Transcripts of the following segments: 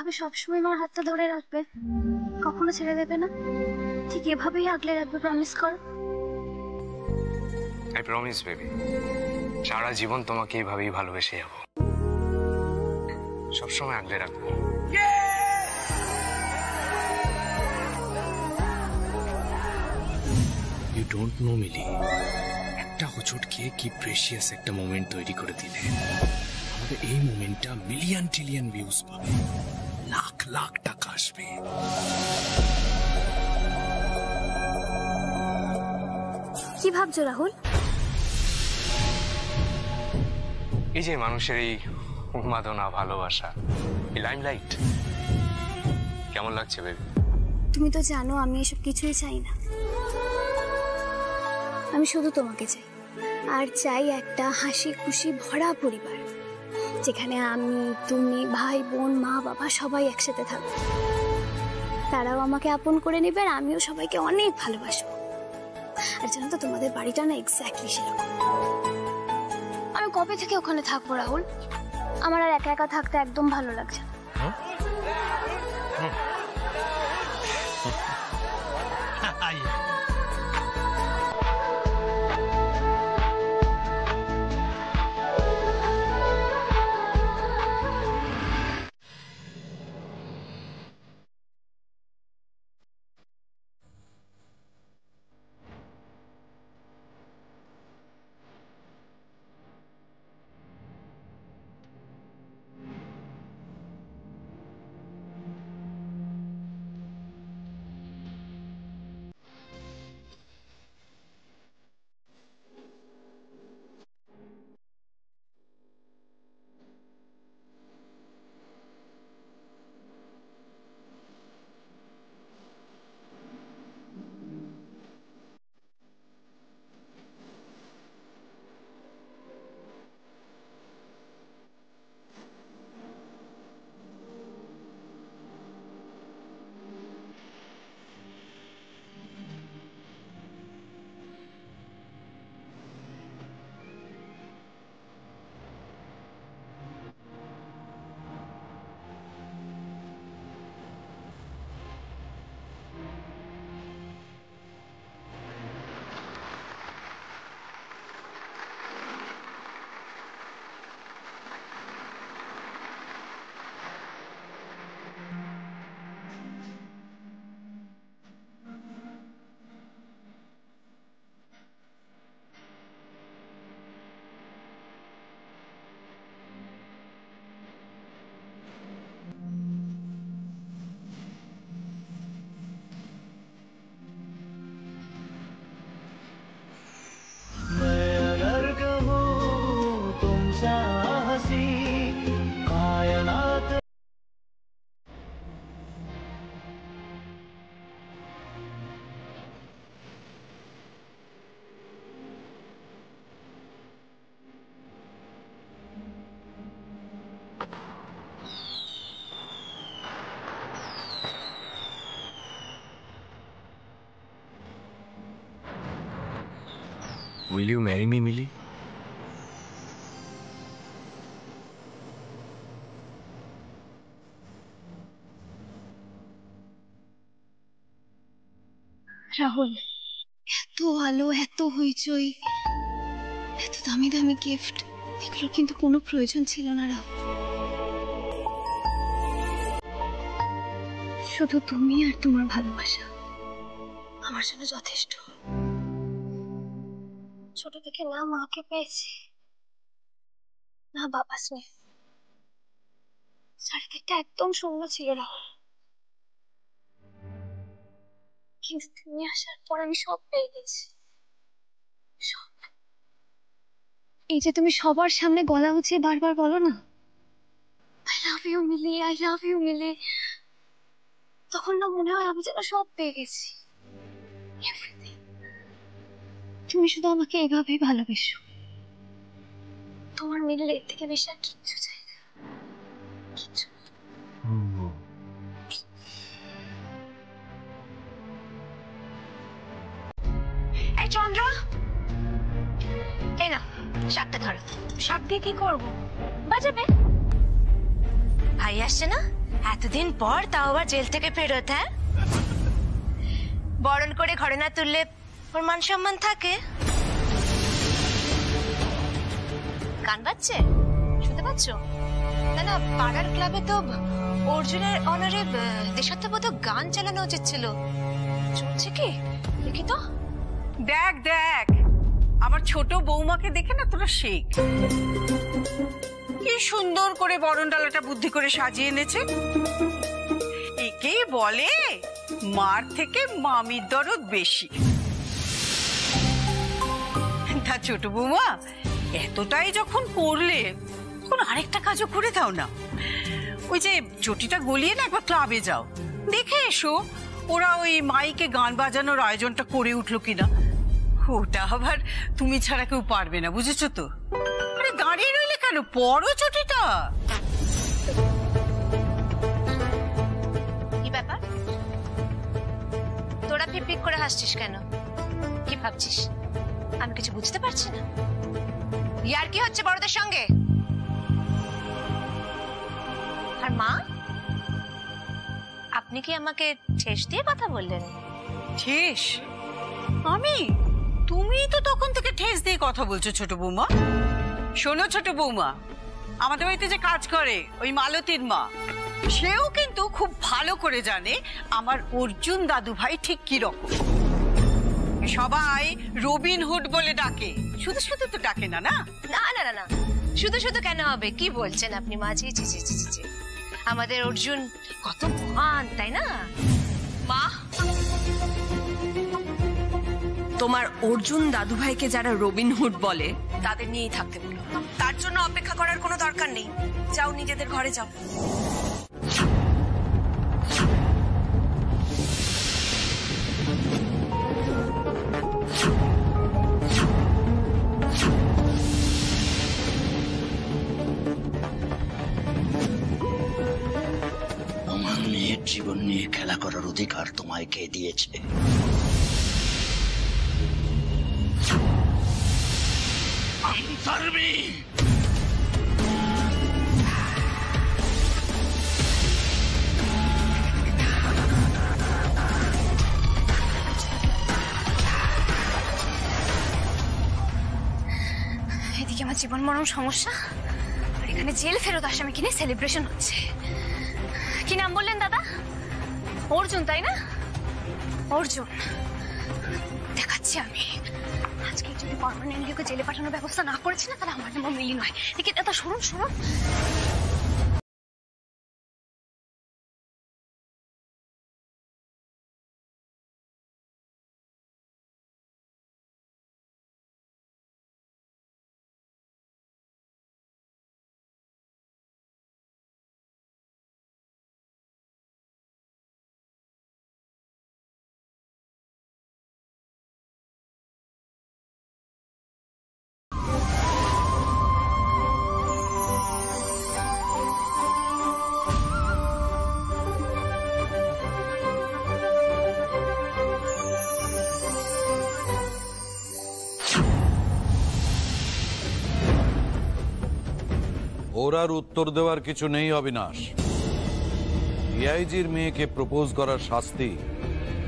যেভাবে সবসময় আমার হাতটা ধরে রাখবে, কখনো ছেড়ে দেবে না, ঠিক এভাবেই আগলে রাখবে, প্রমিস করো। আই প্রমিস বেবি, সারা জীবন তোমাকে এইভাবেই ভালোবেসে যাবো, সবসময় আগলে রাখবো। ইউ ডোন্ট নো মিলি, একটা হোঁচট খেয়ে কি প্রেশিয়াস একটা মোমেন্ট তৈরি করে দিলে। আমাদের এই মোমেন্টটা মিলিয়ন ট্রিলিয়ন ভিউজ পাবে, লাখ লাখ টাকা আসবে। কি ভাবছো রাহুল? এই যে মানুষের এই উন্মাদনা, ভালোবাসা, এই লাইমলাইট কেমন লাগছে বেবি? তুমি তো জানো আমি এসব কিছুই চাই না, আমি শুধু তোমাকে চাই। আর চাই একটা হাসি খুশি ভরা পরিবার, যেখানে আমি, তুমি, ভাই বোন, মা বাবা সবাই একসাথে থাকবো। তারাও আমাকে আপন করে নেবে আর আমিও সবাইকে অনেক ভালোবাসবো। আর জানো তো তোমাদের বাড়িটা না এক্স্যাক্টলি সেরকম। আমি কবে থেকে ওখানে থাকবো রাহুল? আমার আর একা একা থাকতে একদম ভালো লাগছে না। Will you marry me, Millie? Rahul, এত আলো, এত হইচই, এত দামি দামি গিফট, এগুলোর কিন্তু কোনো প্রয়োজন ছিল না রাহুল। শুধু তুমি আর তোমার ভালোবাসা আমার জন্য যথেষ্ট। ছোট থেকে না মাকে পেয়েছি, না বাবা স্নেহ, চারিদিকটা একদম শূন্য ছিল রাহুল। কিন্তু তুমি আসার পর আমি সব পেয়ে গেছি, সব। এই যে তুমি সবার সামনে গলা উঁচিয়ে বারবার বলো না, I love you Mili, I love you Mili, তখন না মনে হয় আমি যেন সব পেয়ে গেছি। তুমি শুধু আমাকে এভাবেই ভালোবেসো, তোমার মিললে এর থেকে বেশি আর কিচ্ছু চাই না, কিচ্ছু। এই চন্দ্র, এই না শাকটা ধরো। শাক দিয়ে কি করবো? বাজাবে। ভাই আসছে না, এতদিন পর তাও আবার জেল থেকে ফেরত, হ্যাঁ? বরণ করে ঘরে না তুললে ওর মান সম্মান থাকে? গান বাজছে, শুনতে পাচ্ছ? না না, পাড়ার ক্লাবে তো অর্জুনের অনারে দেশাত্মবোধক গান চালানো উচিত ছিল। চলছে কি দেখি তো। দেখ দেখ, আমার ছোট বৌমাকে দেখে না তোরা শেখ। কি সুন্দর করে বরণ ডালাটা বুদ্ধি করে সাজিয়ে এনেছে। একেই বলে মার থেকে মামির দরদ বেশি। তা ছোট বৌমা, এতটাই যখন করলে তখন আরেকটা কাজও করে দাও না। ওই যে চটিটা গলিয়ে না একবার ক্লাবে যাও, দেখে এসো ওরা ওই মাইকে গান বাজানোর আয়োজনটা করে উঠলো কিনা। ওটা আবার তুমি ছাড়া কেউ পারবে না, বুঝেছো তো? আরে দাঁড়িয়ে রইলে কেন, পরো চটিটা। কি ব্যাপার, তোরা পিক করে হাসছিস কেন? কি ভাবছিস আমি কিছু বুঝতে পারছি না? ইয়ার কি হচ্ছে বড়দের সঙ্গে? আর মা, আপনি কি আমাকে ঠেস দিয়ে কথা বললেন? ঠেস? আমি? তুমি তো তখন থেকে ঠেস দিয়ে কথা বলছো ছোট বৌমা। শোনো ছোট বৌমা, আমাদের বাড়িতে যে কাজ করে ওই মালতীর মা, সেও কিন্তু খুব ভালো করে জানে আমার অর্জুন দাদু ভাই ঠিক কি রকম। সবাই রবিন হুড বলে ডাকে, শুধু শুধু তো ডাকে না। না না না না না, শুধু শুধু কেন হবে? কি বলছেন আপনি মা? জি জি জি জি জি, আমাদের অর্জুন কত মহান, তাই না মা? তোমার অর্জুন দাদুভাইকে যারা রবিনহুড বলে তাদের নিয়েই থাকতে বলো। তার জন্য অপেক্ষা করার কোনো দরকার নেই, যাও নিজেদের ঘরে যাও। আমার মেয়ের জীবন নিয়ে খেলা করার অধিকার তোমায় কে দিয়েছে? এদিকে আমার জীবন মরণ সমস্যা, আর এখানে জেল ফেরত আসামি কিনে সেলিব্রেশন হচ্ছে। কি নাম বললেন দাদা? অর্জুন, তাই না? অর্জুন দেখাচ্ছি আমি। আজকে যদি পার্মানেন্টলি ওকে জেলে পাঠানোর ব্যবস্থা না করেছি না, তাহলে আমার নাম মিলি নয়। দেখি দাদা, শুনুন শুনুন। ওর আর উত্তর দেওয়ার কিছু নেই অবিনাশ। ডিআইজির মেয়েকে প্রপোজ করার শাস্তি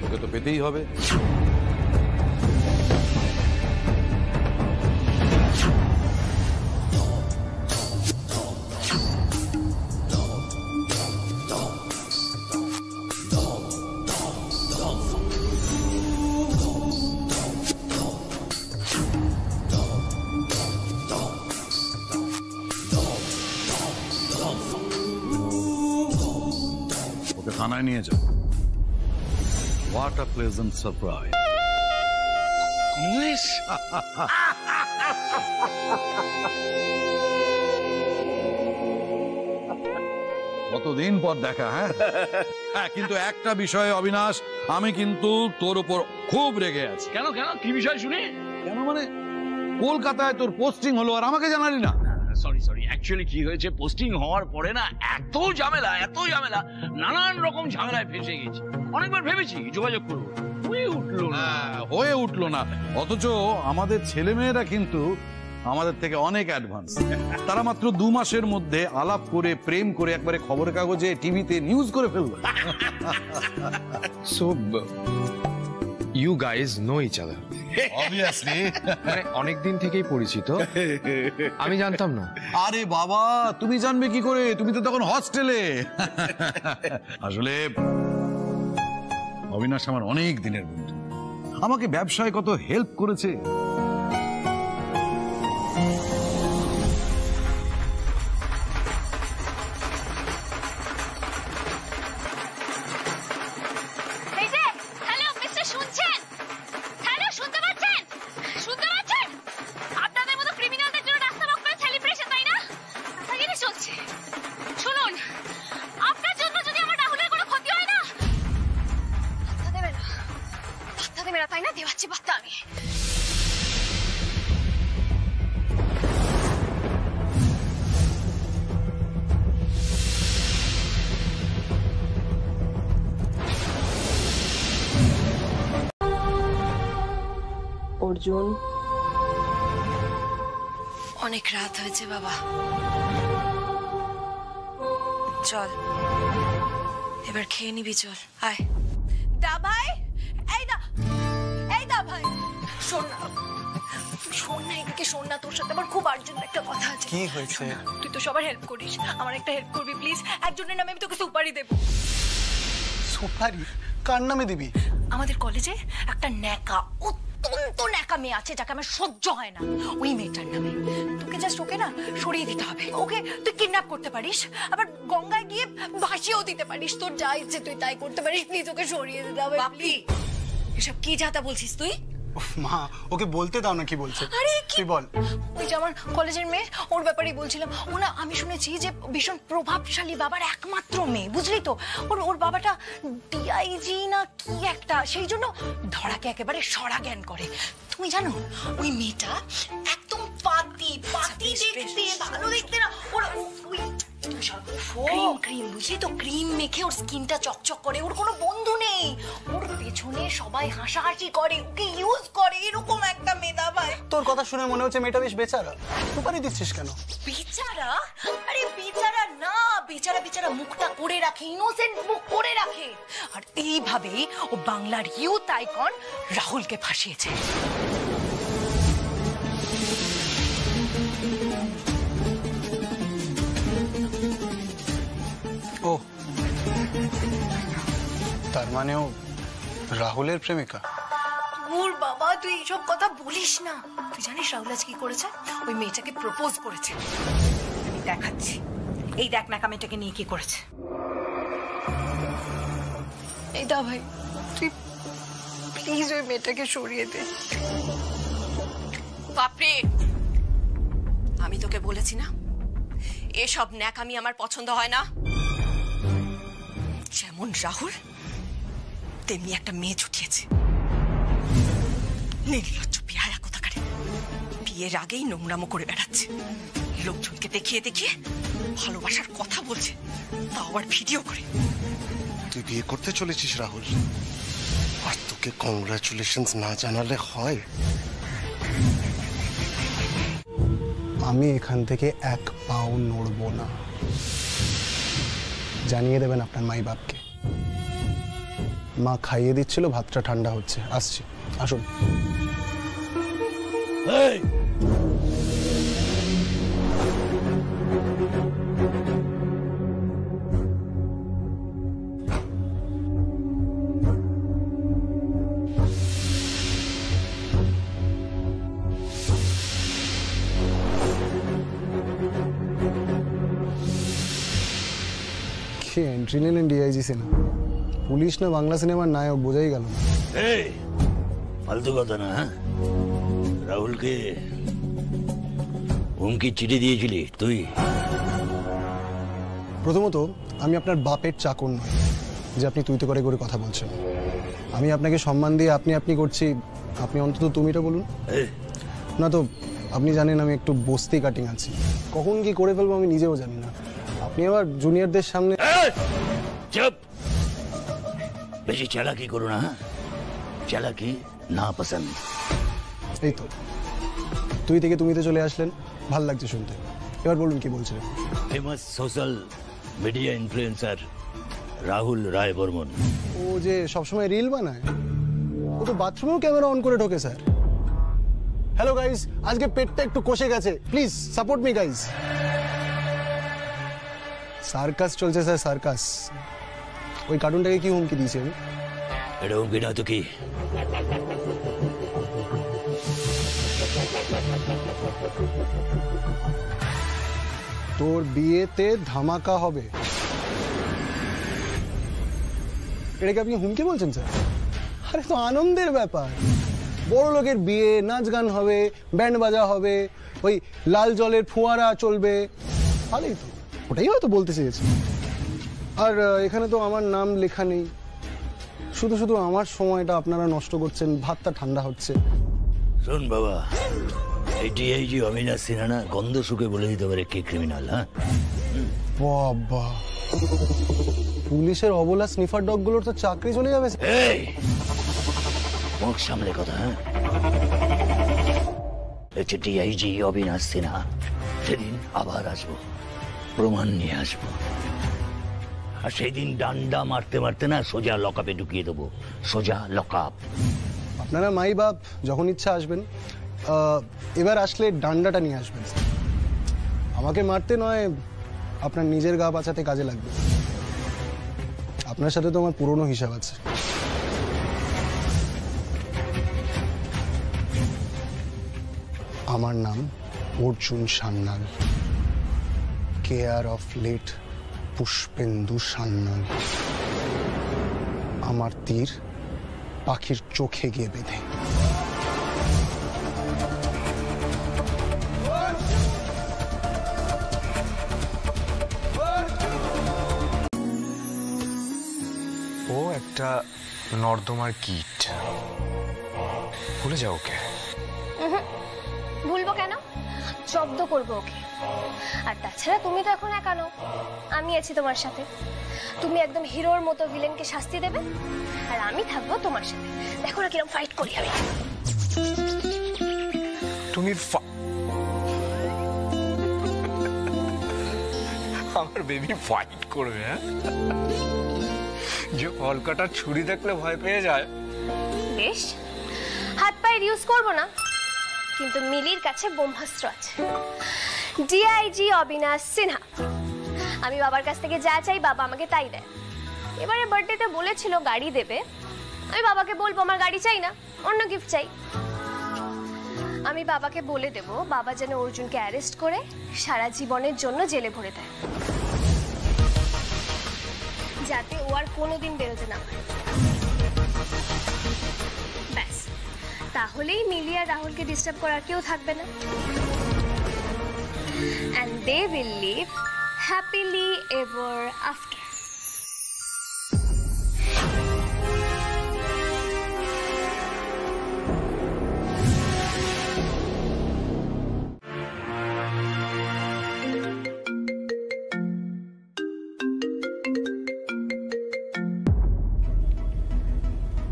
ওকে তো পেতেই হবে। থানায় নিয়ে যাও। What a pleasant surprise. কতদিন পর দেখা। হ্যাঁ, কিন্তু একটা বিষয়ে অবিনাশ, আমি কিন্তু তোর উপর খুব রেগে আছি। কেন কেন, কি বিষয় শুনি? কেন মানে, কলকাতায় তোর পোস্টিং হলো আর আমাকে জানালি না? সরি অ্যাকচুয়ালি কি হয়েছে, পোস্টিং হওয়ার পরে না এত ঝামেলা নানান রকম ঝামেলায় ফেসে গেছি। অনেকবার ভেবেছি যোগাযোগ করবো, হয়ে উঠলো না। অথচ আমাদের ছেলেমেয়েরা কিন্তু আমাদের থেকে অনেক অ্যাডভান্স। তারা মাত্র 2 মাসের মধ্যে আলাপ করে প্রেম করে একবারে খবরের কাগজে টিভিতে নিউজ করে ফেললো। So you guys know each other? Obviously. মানে অনেকদিন থেকেই পরিচিত? আমি জানতাম না। আরে বাবা, তুমি জানবে কি করে? তুমি তো তখন হস্টেলে। আসলে অবিনাশ আমার অনেক দিনের বন্ধু, আমাকে ব্যবসায় কত হেল্প করেছে। অর্জুন, অনেক রাত হয়েছে বাবা, চল এবার খেয়ে নিবি, চল আয়। দা ভাই, এই দা ভাই, শোন না, শোন না, এদিকে শোন না, তোর সাথে আমার খুব আর্জেন্ট একটা কথা আছে। কি হয়েছে? তুই তো সবার হেল্প করিস, আমার একটা হেল্প করবি প্লিজ? একজনের নামে আমি তোকে সুপারি দেবো। সুপারি? কার নামে দিবি? আমাদের কলেজে একটা ন্যাকা, অত্যন্ত ন্যাকা মেয়ে আছে যাকে আমার সহ্য হয় না, ওই মেয়েটার নামে। তোকে জাস্ট ওকে না সরিয়ে দিতে হবে। ওকে তুই কিডন্যাপ করতে পারিস, আবার গঙ্গায় গিয়ে ভাসিয়েও দিতে পারিস, তোর যা ইচ্ছে তুই তাই করতে পারিস। প্লিজ ওকে সরিয়ে দিতে হবে। এসব কি যাতা বলছিস তুই? মা, ওকে বলতে দাও না কি বলছে। আরে তুই বল। ওই যে আমার কলেজের মেয়ে, ওর ব্যাপারেই বলছিলাম। ও না, আমি শুনেছি যে ভীষণ প্রভাবশালী বাবার একমাত্র মেয়ে, বুঝলি তো? ওর বাবাটা ডিআইজি না কি একটা, সেই জন্য ধরাকে একেবারে সরা জ্ঞান করে। তুমি জানো ওই মেয়েটা একদম পাতি দেখতে, ভালো দেখতে না, ওর ওই ক্রিম বুঝলি তো, ক্রিম মেখে ওর স্কিনটা চকচক করে। ওর কোনো বন্ধু নেই, ওর পেছনে সবাই হাসাহাসি করে, ওকে ইউজ করে, এরকম একটা মেধা ভাই। তোর কথা শুনে মনে হচ্ছে মেয়েটা বেশ বেচারা। সুপারি দিচ্ছিস কেন? বেচারা? আরে বেচারা না, বেচারা মুখটা করে রাখে, ইনোসেন্ট মুখ করে রাখে। আর এইভাবেই ও বাংলার ইউথ আইকন রাহুলকে ফাঁসিয়েছে। ও, তার মানেও রাহুলের প্রেমিকা? ওর বাবা, তুই এইসব কথা বলিস না। তুই জানিস রাহুল আজ কি করেছে? ওই মেয়েটাকে প্রপোজ করেছে। আমি দেখাচ্ছি, এই দেখ ন্যাকা মেয়েটাকে নিয়ে কি করেছে। এই দা ভাই, তুই প্লিজ ওই মেয়েটাকে সরিয়ে দে। বাপরে, আমি তোকে বলেছি না এসব ন্যাকামি আমার পছন্দ হয় না। যেমন রাহুল তেমনি একটা মেয়ে ছুটিয়েছে, নির্লজ্জ বিহায়া কোথাকারে। বিয়ের আগেই নোংরামো করে বেড়াচ্ছে, লোকজনকে দেখিয়ে ভালোবাসার কথা বলছে, তাও আবার ভিডিও করে। তুই বিয়ে করতে চলেছিস রাহুল, আর তোকে কংগ্রাচুলেশনস না জানালে হয়? আমি এখান থেকে এক পাও নড়বো না। জানিয়ে দেবেন আপনার মাই বাপকে। মা খাইয়ে দিচ্ছিল, ভাতটা ঠান্ডা হচ্ছে, আসছি, আসুন। কি এন্ট্রি নিলেন ডিআইজি সিনেমা? পুলিশ না বাংলা সিনেমার নায়ক বোঝাই গেল না। এই ফালতু কথা না। রাহুলকে হুমকি চিঠি দিয়েছিলি তুই? প্রথমত আমি আপনার বাপের চাকর নই যে আপনি তুই তো করে করে কথা বলছেন। আমি আপনাকে সম্মান দিয়ে আপনি করছি, আপনি অন্তত তুমিটা বলুন না। তো আপনি জানেন আমি একটু বস্তি কাটিং আছি, কখন কি করে ফেলবো আমি নিজেও জানি না। আপনি আবার জুনিয়রদের সামনে চুপ, বেশি চালাকি করো না। চালাকি না পছন্দ। এই তো তুই থেকে তুমিতে চলে আসলেন, ভাল লাগছে শুনতে। এবার বলুন কি বলছিলেন। Famous social media influencer Rahul Roy Barman. ও যে সবসময় রিল বানায়, ও তো বাথরুমেও ক্যামেরা অন করে ঢোকে স্যার। হ্যালো গাইস, আজকে পেটটা একটু কষে গেছে, please support me guys. Circus চলছে স্যার, সার্কাস। ওই কার্টুনটাকে কি হুমকি দিয়েছে আমি? এটা হুমকি না তো কি? তোর বিয়েতে ধামাকা হবে, এটাকে আপনি হুমকি বলছেন স্যার? আরে তো আনন্দের ব্যাপার, বড় লোকের বিয়ে, নাচ গান হবে, ব্যান্ড বাজা হবে, ওই লাল জলের ফোয়ারা চলবে, ভালোই তো, ওটাই হয়তো বলতে চেয়েছে। আর এখানে তো আমার নাম লেখা নেই, শুধু শুধু আমার সময়টা আপনারা নষ্ট করছেন, ভাতটা ঠান্ডা হচ্ছে। শোন বাবা, এই যে অবিনাশ সিনহা না, গন্ধ শুকে বলে দিতে পারে কে ক্রিমিনাল। হ্যাঁ বাবা, পুলিশের অবলা স্নিফার ডগ গুলোর তো চাকরি চলে যাবে। এই মুখ সামলে কথা। হ্যাঁ, ডিআইজি অবিনাশ সিনহা, সেদিন আবার আসবো, প্রমাণ নিয়ে আসবো, আর সেই দিন ডান্ডা মারতে মারতে না সোজা লকআপে ঢুকিয়ে দেবো, সোজা লকআপ। আপনারা মাই বাপ যখন ইচ্ছা আসবেন, এবার আসলে ডান্ডাটা নিয়ে আসবেন। আমাকে মারতে নয়, আপনার নিজের গা বাঁচাতে কাজে লাগবে। আপনার সাথে তো আমার পুরনো হিসাব আছে। আমার নাম Arjun Sanyal, care of late Pushpendu Sanyal. আমার তীর পাখির চোখে গিয়ে বেঁধে। ও একটা নর্দমার কীট, ভুলে যাও ওকে। ভুলবো কেন, জব্দ করবো ওকে। আর তাছাড়া তুমি তো এখন একা নও, আমি আছি তোমার সাথে। তুমি একদম হিরোর মতো ভিলেনকে শাস্তি দেবে, আর আমি থাকবো তোমার সাথে। দেখো না কিরকম ফাইট করি আমি। তুমি আমার বেবি ফাইট করবে? হ্যাঁ, যে কলকাতার ছুরি দেখলে ভয় পেয়ে যায়। বেশ, হাত পায়ের ইউজ করবো না, কিন্তু মিলির কাছে ব্রহ্মাস্ত্র আছে, ডিআইজি অবিনাশ সিনহা। আমি বাবার কাছ থেকে যা চাই বাবা আমাকে তাই দেয়। এবারে বার্থডেতে বলেছিল গাড়ি দেবে, আমি বাবাকে বলবো আমার গাড়ি চাই না, অন্য গিফট চাই। আমি বাবাকে বলে দেব বাবা যেন অর্জুনকে অ্যারেস্ট করে সারা জীবনের জন্য জেলে ভরে দেয়, যাতে ও আর কোনোদিন বেরোতে না পারে। ব্যাস, তাহলেই মিলি আর রাহুলকে ডিস্টার্ব করার কেউ থাকবে না। And they will live happily ever after.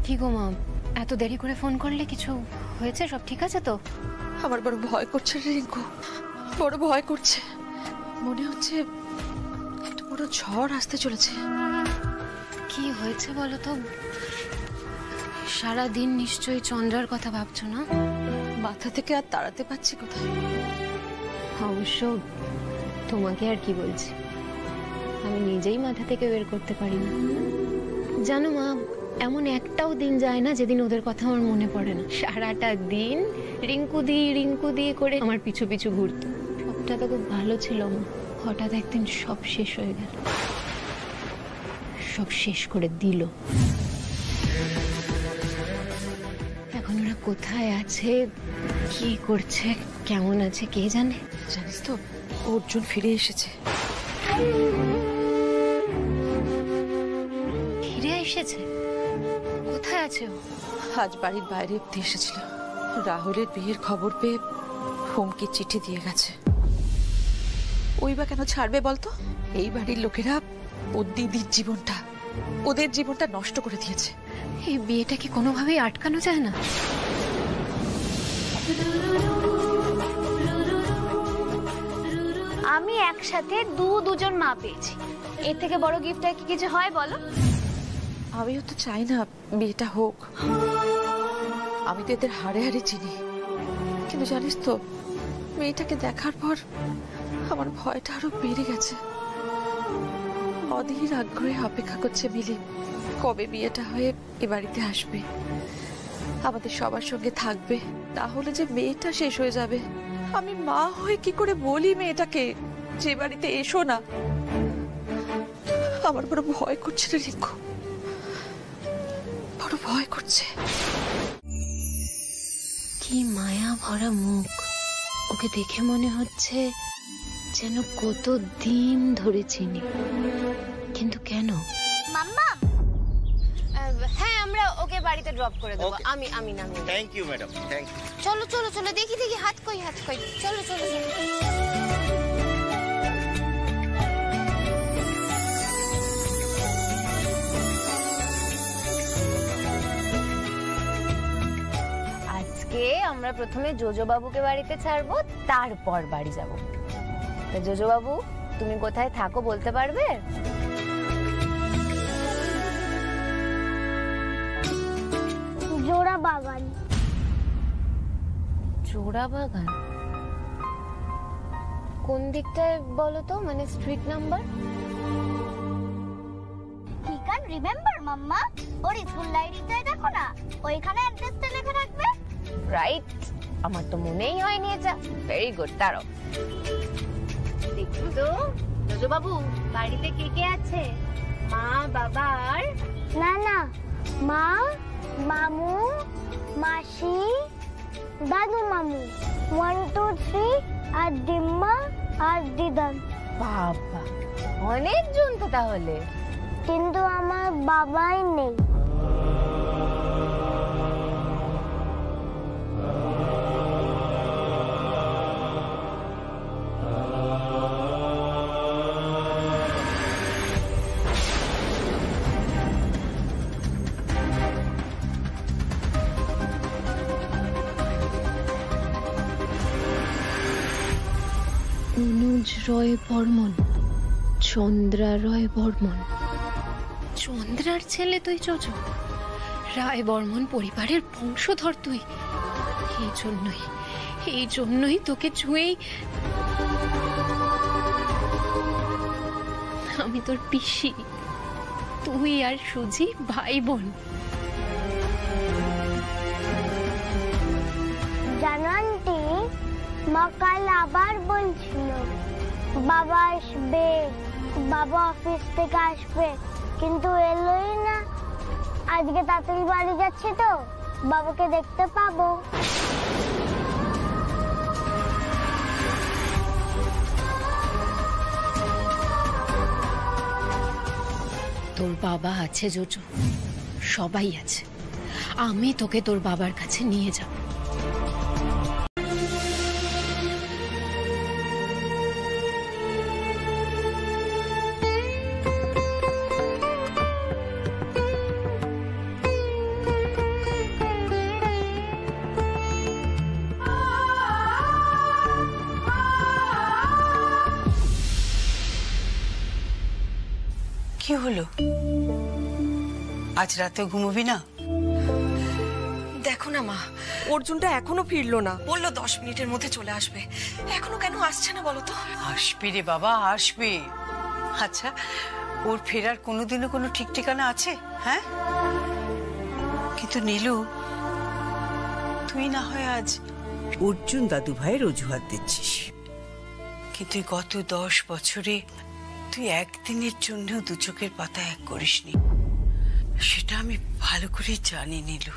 কি গো মা, এত দেরি করে ফোন করলে? কিছু হয়েছে? সব ঠিক আছে তো? আমার বড় ভয় করছে রিঙ্কু, বড় ভয় করছে। মনে হচ্ছে একটা বড় ঝড় আসতে চলেছে। কি হয়েছে বলো তো? সারা দিন নিশ্চয়ই চন্দ্রার কথা ভাবছো না? মাথা থেকে আর তাড়াতে পারছি কোথায়। অবশ্য তোমাকে আর কি বলছি, আমি নিজেই মাথা থেকে বের করতে পারি না। জানো মা, এমন একটাও দিন যায় না যেদিন ওদের কথা আমার মনে পড়ে না। সারাটা দিন রিঙ্কু দি করে আমার পিছু পিছু ঘুরতো। সবটা তো খুব ভালো ছিল মা, হঠাৎ একদিন সব শেষ হয়ে গেল, সব শেষ করে দিল। এখন ওরা কোথায় আছে, কি করছে, কেমন আছে কে জানে। জানিস তো, অর্জুন ফিরে এসেছে। ফিরে এসেছে? কোথায় আছে ও? আজ বাড়ির বাইরে অব্দি এসেছিল। রাহুলের বিয়ের খবর পেয়ে হুমকি চিঠি দিয়ে গেছে। ওই বা কেন ছাড়বে বলতো? এই বাড়ির লোকেরা ওর দিদির জীবনটা, ওদের জীবনটা নষ্ট করে দিয়েছে। এই বিয়েটা কি কোনোভাবেই আটকানো যায় না? আমি একসাথে দুজন মা পেয়েছি। এর থেকে বড় গিফট আর কি কিছু হয় বলো? আমিও তো চাই না বিয়েটা হোক, আমি তো এদের হাড়ে হাড়ে চিনি, কিন্তু জানিস তো মেয়েটাকে দেখার পর আমার ভয়টা আরো বেড়ে গেছে। অধীর আগ্রহে অপেক্ষা করছে মিলি, কবে বিয়েটা হয়ে এ বাড়িতে আসবে, আমাদের সবার সঙ্গে থাকবে। তাহলে যে মেয়েটা শেষ হয়ে যাবে। আমি মা হয়ে কি করে বলি মেয়েটাকে যে বাড়িতে এসো না? আমার বড় ভয় করছে রে রিঙ্কু, বড় ভয় করছে। কি মায়া ভরা মুখ, ওকে দেখে মনে হচ্ছে যেন কত দিন ধরে চিনি, কিন্তু কেন? মাম্মা, হ্যাঁ আমরা ওকে বাড়িতে ড্রপ করে দেবো। আমি নামিয়ে। Thank you madam, thank you. চলো চলো চলো, দেখি হাত কই চলো চলো চলো। আজকে আমরা প্রথমে জোজো বাবুকে বাড়িতে ছাড়বো, তারপর বাড়ি যাব। তো জোজো বাবু, তুমি কোথায় থাকো বলতে পারবে? জোড়া বাগান। জোড়া বাগান কোন দিকটায় বলো তো, মানে street number? He can remember mama, ওর স্কুল ডায়েরিটায় দেখো না, ওইখানে অ্যাড্রেসটা লেখা থাকবে। রাইট, আমার তো মনেই হয়নি এটা। ভেরি গুড, দাঁড়াও দেখি তো। জোজো বাবু, বাড়িতে কে কে আছে? মা, বাবা আর না, মা, মামু, মাসি, দাদু মামু, 1 2 3, আর দিম্মা আর দিদান। বাবা, অনেকজন তো তাহলে। কিন্তু আমার বাবাই নেই। অনুজ রয় বর্মন, চন্দ্রা রয় বর্মন। চন্দ্রার ছেলে তুই জোজো, রায় বর্মন পরিবারের বংশধর তুই। এই জন্যই তোকে ছুঁয়েই আমি তোর পিসি, তুই আর সুজি ভাই বোন। জানো আন্টি, মা কাল আবার বলছিল বাবা আসবে, বাবা অফিস থেকে আসবে, কিন্তু এলোই না। আজকে তাড়াতাড়ি বাড়ি যাচ্ছি তো বাবাকে দেখতে পাবো। তোর বাবা আছে জোজো, সবাই আছে। আমি তোকে তোর বাবার কাছে নিয়ে যাব। কি হলো? আজ রাতে ঘুমোবি না? দেখো না মা, অর্জুনটা এখনো ফিরলো না। বললো 10 মিনিটের মধ্যে চলে আসবে, এখনো কেন আসছে না বলো তো? আসবে রে বাবা, আসবে। আচ্ছা, ওর ফেরার কোনোদিনও কোনো ঠিক ঠিকানা আছে? হ্যাঁ, কিন্তু নীলু, তুই না হয় আজ অর্জুন দাদু ভাইয়ের অজুহাত দিচ্ছিস, কিন্তু গত 10 বছরে তুই একদিনের জন্য দু চোখের পাতা এক করিসনি। সেটা আমি ভালো করে জানি নীলু।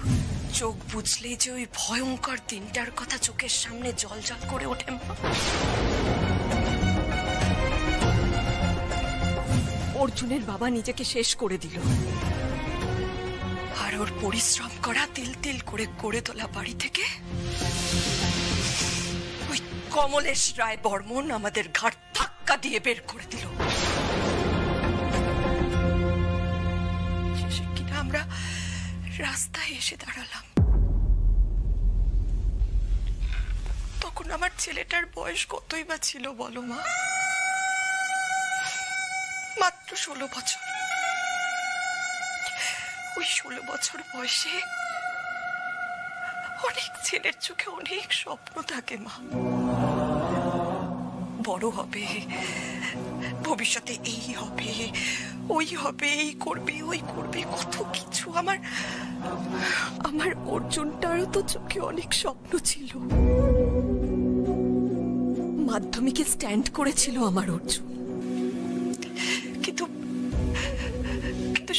চোখ বুঝলেই যে ওই ভয়ঙ্কর দিনটার কথা চোখের সামনে জলজল করে ওঠে। অর্জুনের বাবা নিজেকে শেষ করে দিল, আর ওর পরিশ্রম করা তিল তিল করে গড়ে তোলা বাড়ি থেকে ওই কমলেশ রায় বর্মন আমাদের ঘাট ধাক্কা দিয়ে বের করে দিল। শেষে কিনা আমরা রাস্তায় এসে দাঁড়ালাম। তখন আমার ছেলেটার বয়স কতই বা ছিল বলো মা? মাত্র 16 বছর। ওই 16 বছর বয়সে অনেক ছেলের চোখে অনেক স্বপ্ন থাকে মা। বড় হবে, ভবিষ্যতে এই হবে, ওই হবে, এই করবে, ওই করবে, কত কিছু। আমার অর্জুনটারও তো চোখে অনেক স্বপ্ন ছিল। মাধ্যমিকে স্ট্যান্ড করেছিল আমার অর্জুন, কিন্তু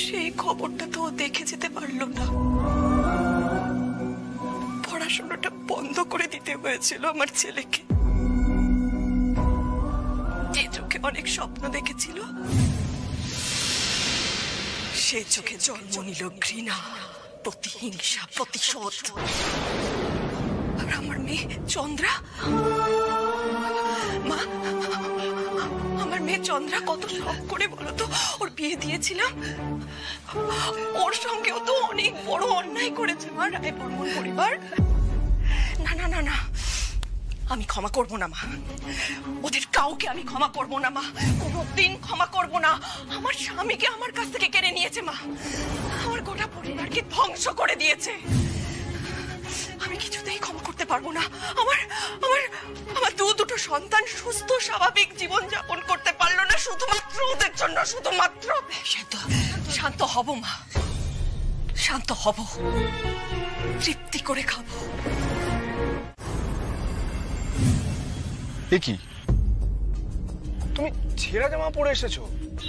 সেই খবরটা তো দেখে যেতে পারলো না। পড়াশোনাটা বন্ধ করে দিতে হয়েছিল আমার ছেলেকে। যে চোখে অনেক স্বপ্ন দেখেছিল সে চোখে জন্ম নিল ঘৃণা, প্রতিহিংসা, প্রতিশোধ। আর আমার মেয়ে চন্দ্রা, মা, আমার মেয়ে চন্দ্রা কত শখ করে বলো তো ওর বিয়ে দিয়েছিলাম। ওর সঙ্গেও তো অনেক বড় অন্যায় করেছে মা রায় বর্মন পরিবার। না না না না, আমি ক্ষমা করব না মা, ওদের কাউকে আমি ক্ষমা করব না মা, কোনোদিন ক্ষমা করব না। আমার স্বামীকে আমার কাছ থেকে কেড়ে নিয়েছে মা, আমার গোটা পরিবারকে ধ্বংস করে দিয়েছে। আমি কিছুতেই ক্ষমা করতে পারবো না। আমার আমার আমার দুটো সন্তান সুস্থ স্বাভাবিক জীবন যাপন করতে পারলো না শুধুমাত্র ওদের জন্য, শুধুমাত্র। শান্ত হব মা, শান্ত হব, তৃপ্তি করে খাবো। কি তুমি ছেঁড়া জামা পরে এসেছো?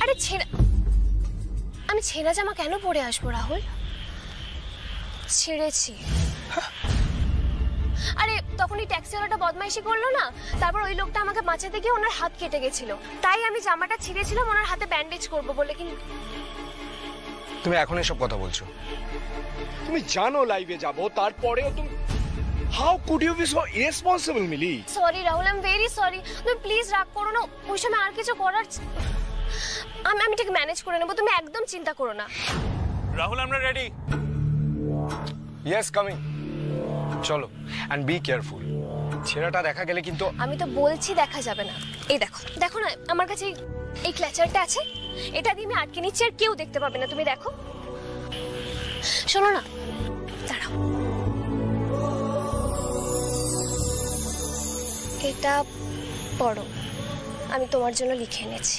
আরে আমি ছেঁড়া জামা কেন পরে আসবো রাহুল? ছেড়েছি। আরে তখন এই ট্যাক্সিওয়ালাটা বদমাইশি করলো না, তারপর ওই লোকটা আমাকে বাঁচাতে গিয়ে ওনার হাত কেটে গেছিল, তাই আমি জামাটা ছিঁড়েছিলাম ওনার হাতে ব্যান্ডেজ করবো বলে। কিন্তু তুমি এখন এসব কথা বলছো? তুমি জানো লাইভে যাব, তারপরেও তুমি How could you be so irresponsible, Mili? Sorry, Rahul, I'm very sorry. তুমি প্লিজ রাগ করো না, ওই সময় আর কিছু করার আমি ঠিক ম্যানেজ করে নেবো, তুমি একদম চিন্তা করো না। রাহুল, আমরা রেডি। Yes, coming. চলো, and be careful. ছেলেটা দেখা গেলে কিন্তু। আমি তো বলছি দেখা যাবে না। এই দেখো, দেখো না আমার কাছে এই ক্ল্যাচারটা আছে, এটা দিয়ে আমি আটকে নিচ্ছি আর কেউ দেখতে পাবে না, তুমি দেখো। শোনো না, দাঁড়াও, এটা পড়ো, আমি তোমার জন্য লিখে এনেছি।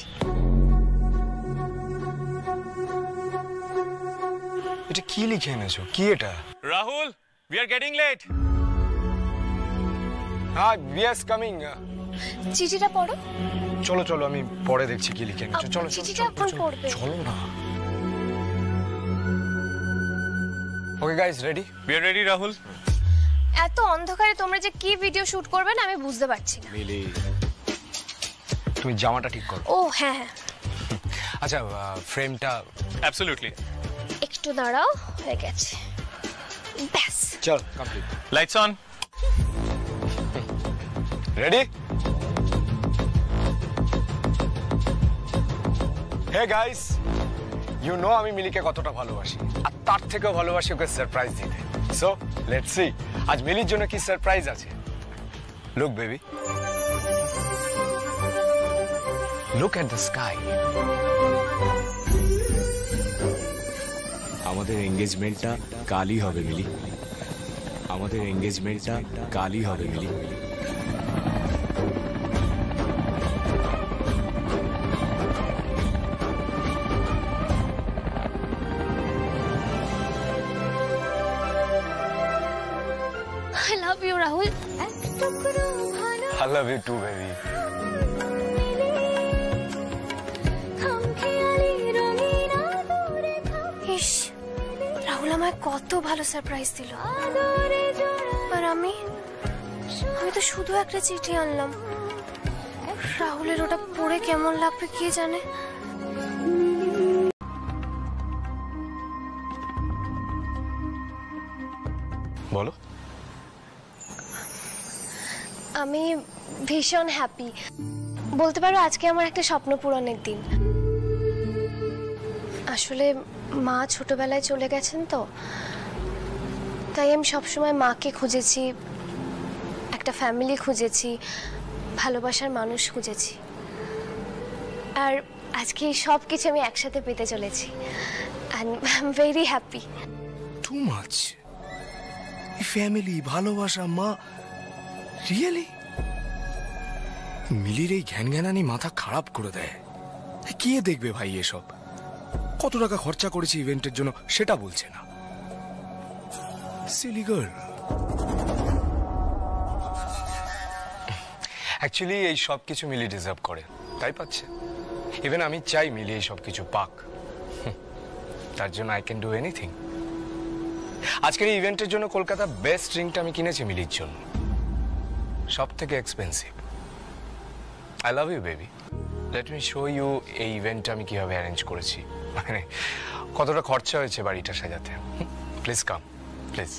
এটা কি লিখে এনেছো? কি এটা? Rahul, we are getting late. হ্যাঁ, yes, coming. চিঠিটা পড়ো। চলো চলো, আমি পরে দেখছি কি লিখে এনেছো। চলো চিঠিটা এখন পড়বে। চলো না। Okay guys, ready? We are ready, Rahul. এত অন্ধকারে তোমরা যে কি ভিডিও শুট করবে না আমি বুঝতে পারছি না। মিলি, তুমি জামাটা ঠিক করো। ও হ্যাঁ হ্যাঁ, আচ্ছা ফ্রেমটা। অ্যাবসলিউটলি। একটু দাঁড়াও, হয়ে গেছে, ব্যাস। চল, complete. Lights on. Ready? Hey guys, you know আমি মিলিকে কতটা ভালোবাসি, আর তার থেকেও ভালোবাসি ওকে সারপ্রাইজ দিতে। সো লেটস সি আজ মিলির জন্য কি সারপ্রাইজ আছে। Look baby, look at the sky. আমাদের এঙ্গেজমেন্টটা কালই হবে মিলি, আমাদের এঙ্গেজমেন্টটা কালই হবে মিলি। I love you, Rahul. I love you too, baby. ইস, রাহুল আমায় কত ভালো সারপ্রাইজ দিল, আর আমি তো শুধু একটা চিঠি আনলাম। রাহুলের ওটা পড়ে কেমন লাগবে কে জানে। বলো। আমি ভীষণ হ্যাপি, বলতে পারো আজকে আমার একটা স্বপ্ন পূরণের দিন। আসলে মা ছোটবেলায় চলে গেছেন তো, তাই আমি সবসময় মাকে খুঁজেছি, একটা ফ্যামিলি খুঁজেছি, ভালোবাসার মানুষ খুঁজেছি। আর আজকে সব কিছু আমি একসাথে পেতে চলেছি। I am very happy. Too much. Family, ভালোবাসা, মা, রিয়েলি? মিলির এই ঘ্যানঘ্যানানি মাথা খারাপ করে দেয়। কে দেখবে ভাই এসব? কত টাকা খরচা করেছি ইভেন্টের জন্য সেটা বলছে না। Silly girl. অ্যাকচুয়ালি এই সব কিছু মিলি ডিজার্ভ করে, তাই পাচ্ছে। ইভেন আমি চাই মিলি এই সব কিছু পাক। তার জন্য আই ক্যান ডু এনিথিং। আজকের এই ইভেন্টের জন্য কলকাতা বেস্ট রিংটা আমি কিনেছি মিলির জন্য, সব থেকে expensive. I love you baby. Let me show you এই ইভেন্টটা আমি কিভাবে অ্যারেঞ্জ করেছি, মানে কতটা খরচা হয়েছে বাড়িটা সাজাতে। Please come, please.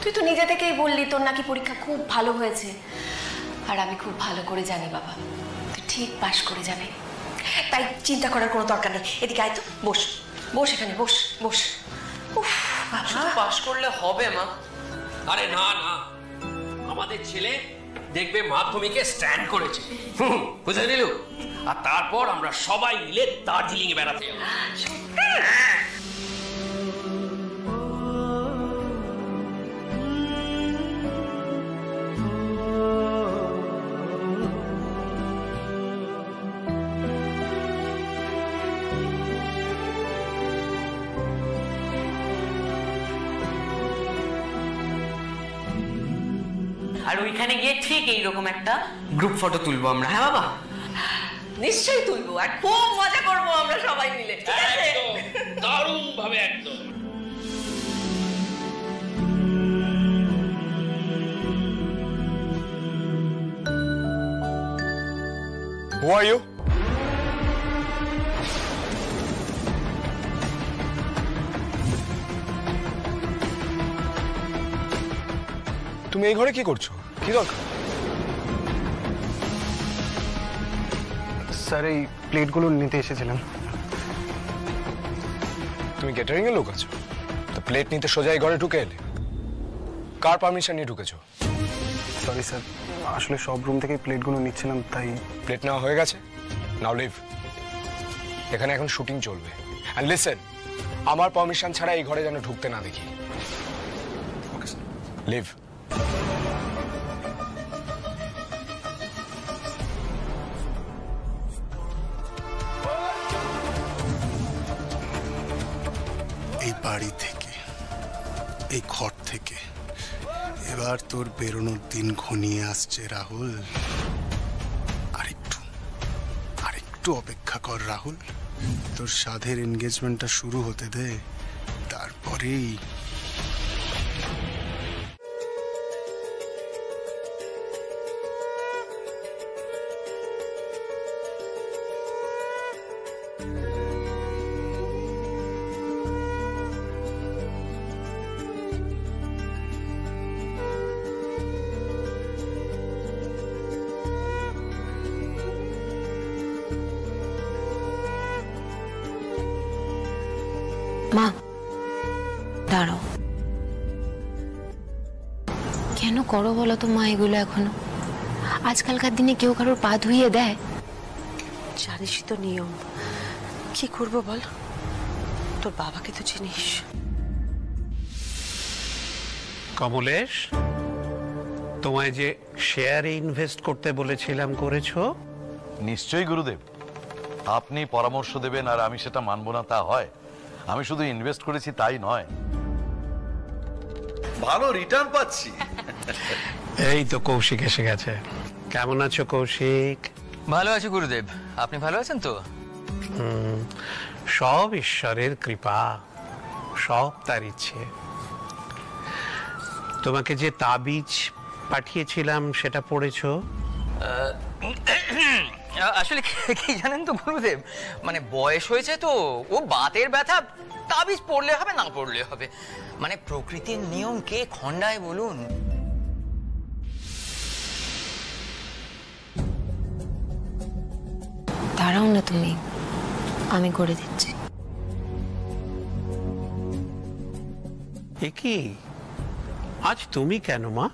তুই তো নিজে থেকেই বললি তোর নাকি পরীক্ষা খুব ভালো হয়েছে, আর আমি খুব ভালো করে জানি বাবা তুই ঠিক পাশ করে যাবে, তাই চিন্তা করার কোনো দরকার নেই। এদিকে আয় তো, বস বস, এখানে বস বস। শুধু পাশ করলে হবে মা? আরে না না, আমাদের ছেলে দেখবে মাধ্যমিকে স্ট্যান্ড করেছে, বুঝে নিল, আর তারপর আমরা সবাই মিলে দার্জিলিং এ বেড়াতে যাবো। আর ওইখানে গিয়ে ঠিক এইরকম একটা গ্রুপ ফটো তুলবো আমরা। হ্যাঁ বাবা, নিশ্চয়ই তুলবো, আর খুব মজা করবো আমরা সবাই মিলে। দারুণ ভাবে একদম। Who are you? তুমি এই ঘরে কি করছো? কি দরকার? স্যার এই প্লেটগুলো নিতে এসেছিলাম। তুমি ক্যাটারিং এর লোক আছো তো প্লেট নিতে সোজা এই ঘরে ঢুকে এলে? কার পারমিশন নিয়ে ঢুকেছো? সরি স্যার, আসলে সব রুম থেকে প্লেটগুলো নিচ্ছিলাম তাই। প্লেট নেওয়া হয়ে গেছে, নাও লিভ। এখানে এখন শুটিং চলবে। এন্ড লিসেন, আমার পারমিশন ছাড়া এই ঘরে যেন ঢুকতে না দেখি। Okay sir, leave. এই বাড়ি থেকে, এই ঘর থেকে এবার তোর বেরোনোর দিন ঘনিয়ে আসছে রাহুল। আরেকটু অপেক্ষা কর রাহুল, তোর সাধের এনগেজমেন্টটা শুরু হতে দে, তারপরেই। মা দাঁড়াও, কেন করো বলো তো মা এগুলো? এখনো আজকালকার দিনে কেউ কারোর পা ধুইয়ে দেয়? জানিসই তো নিয়ম, কি করবো বল, তোর বাবাকে তো চিনিস। কমলেশ, তোমায় যে শেয়ারে ইনভেস্ট করতে বলেছিলাম করেছো? নিশ্চয়ই গুরুদেব, আপনি পরামর্শ দেবেন আর আমি সেটা মানব না তা হয়? আমি শুধু ইনভেস্ট করেছি তাই নয়, ভালো রিটার্ন পাচ্ছি। এই তো কৌশিক এসে গেছে। কেমন আছো কৌশিক? ভালো আছি গুরুদেব, আপনি ভালো আছেন তো? সব ঈশ্বরের কৃপা, সব তার ইচ্ছে। তোমাকে যে তাবিজ পাঠিয়েছিলাম সেটা পড়েছো? আসলে কি জানেন তো গুরুদেব, মানে বয়স হয়েছে তো, ও বাতের ব্যথা, তাবিজ পড়লে হবে না পড়লে হবে। মানে প্রকৃতির নিয়ম কে খণ্ডায় বলুন? দাঁড়াও না তুমি, আমি করে দিচ্ছি। এ কি, আজ তুমি কেন মা?